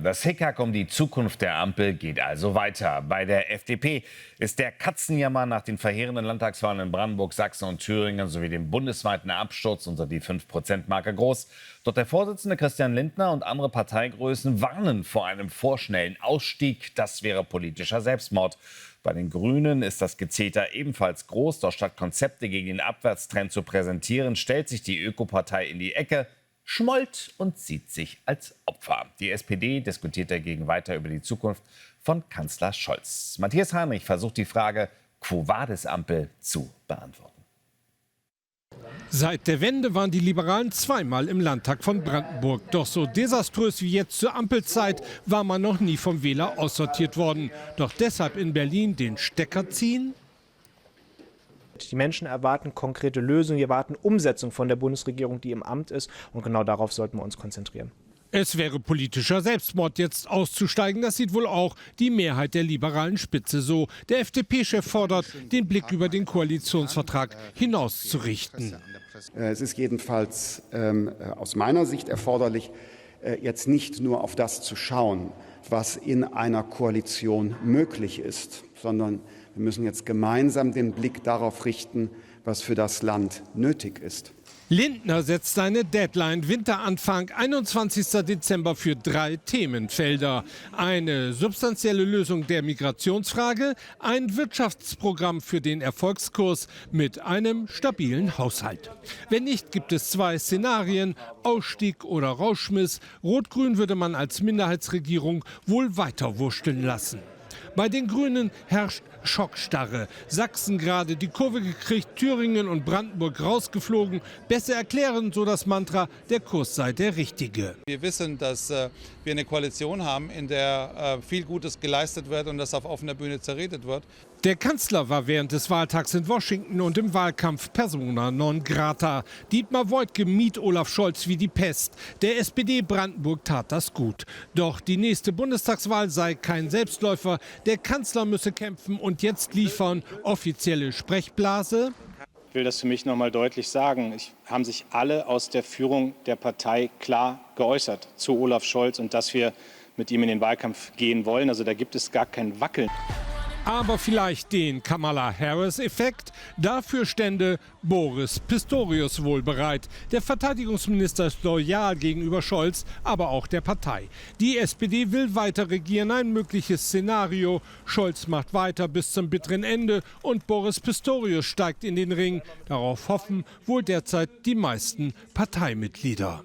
Das Hickhack um die Zukunft der Ampel geht also weiter. Bei der FDP ist der Katzenjammer nach den verheerenden Landtagswahlen in Brandenburg, Sachsen und Thüringen sowie dem bundesweiten Absturz unter die 5%-Marke groß. Doch der Vorsitzende Christian Lindner und andere Parteigrößen warnen vor einem vorschnellen Ausstieg. Das wäre politischer Selbstmord. Bei den Grünen ist das Gezeter ebenfalls groß. Doch statt Konzepte gegen den Abwärtstrend zu präsentieren, stellt sich die Ökopartei in die Ecke, schmollt und sieht sich als Opfer. Die SPD diskutiert dagegen weiter über die Zukunft von Kanzler Scholz. Matthias Heinrich versucht die Frage Quo Vadis Ampel zu beantworten. Seit der Wende waren die Liberalen zweimal im Landtag von Brandenburg. Doch so desaströs wie jetzt zur Ampelzeit war man noch nie vom Wähler aussortiert worden. Doch deshalb in Berlin den Stecker ziehen? Die Menschen erwarten konkrete Lösungen, wir erwarten Umsetzung von der Bundesregierung, die im Amt ist. Und genau darauf sollten wir uns konzentrieren. Es wäre politischer Selbstmord, jetzt auszusteigen. Das sieht wohl auch die Mehrheit der liberalen Spitze so. Der FDP-Chef fordert, den Blick über den Koalitionsvertrag hinauszurichten. Es ist jedenfalls aus meiner Sicht erforderlich, jetzt nicht nur auf das zu schauen, was in einer Koalition möglich ist, sondern wir müssen jetzt gemeinsam den Blick darauf richten, was für das Land nötig ist. Lindner setzt seine Deadline Winteranfang 21. Dezember für 3 Themenfelder. Eine substanzielle Lösung der Migrationsfrage, ein Wirtschaftsprogramm für den Erfolgskurs mit einem stabilen Haushalt. Wenn nicht, gibt es 2 Szenarien, Ausstieg oder Rauschmiss. Rot-Grün würde man als Minderheitsregierung wohl weiter wursteln lassen. Bei den Grünen herrscht Schockstarre. Sachsen gerade die Kurve gekriegt, Thüringen und Brandenburg rausgeflogen. Besser erklären, so das Mantra, der Kurs sei der richtige. Wir wissen, dass wir eine Koalition haben, in der viel Gutes geleistet wird und das auf offener Bühne zerredet wird. Der Kanzler war während des Wahltags in Washington und im Wahlkampf persona non grata. Dietmar Woidke mied Olaf Scholz wie die Pest. Der SPD Brandenburg tat das gut. Doch die nächste Bundestagswahl sei kein Selbstläufer. Der Kanzler müsse kämpfen und jetzt liefern. Offizielle Sprechblase. Ich will das für mich noch mal deutlich sagen. Haben sich alle aus der Führung der Partei klar geäußert zu Olaf Scholz und dass wir mit ihm in den Wahlkampf gehen wollen. Also da gibt es gar kein Wackeln. Aber vielleicht den Kamala-Harris-Effekt. Dafür stände Boris Pistorius wohl bereit. Der Verteidigungsminister ist loyal gegenüber Scholz, aber auch der Partei. Die SPD will weiter regieren, ein mögliches Szenario. Scholz macht weiter bis zum bitteren Ende und Boris Pistorius steigt in den Ring. Darauf hoffen wohl derzeit die meisten Parteimitglieder.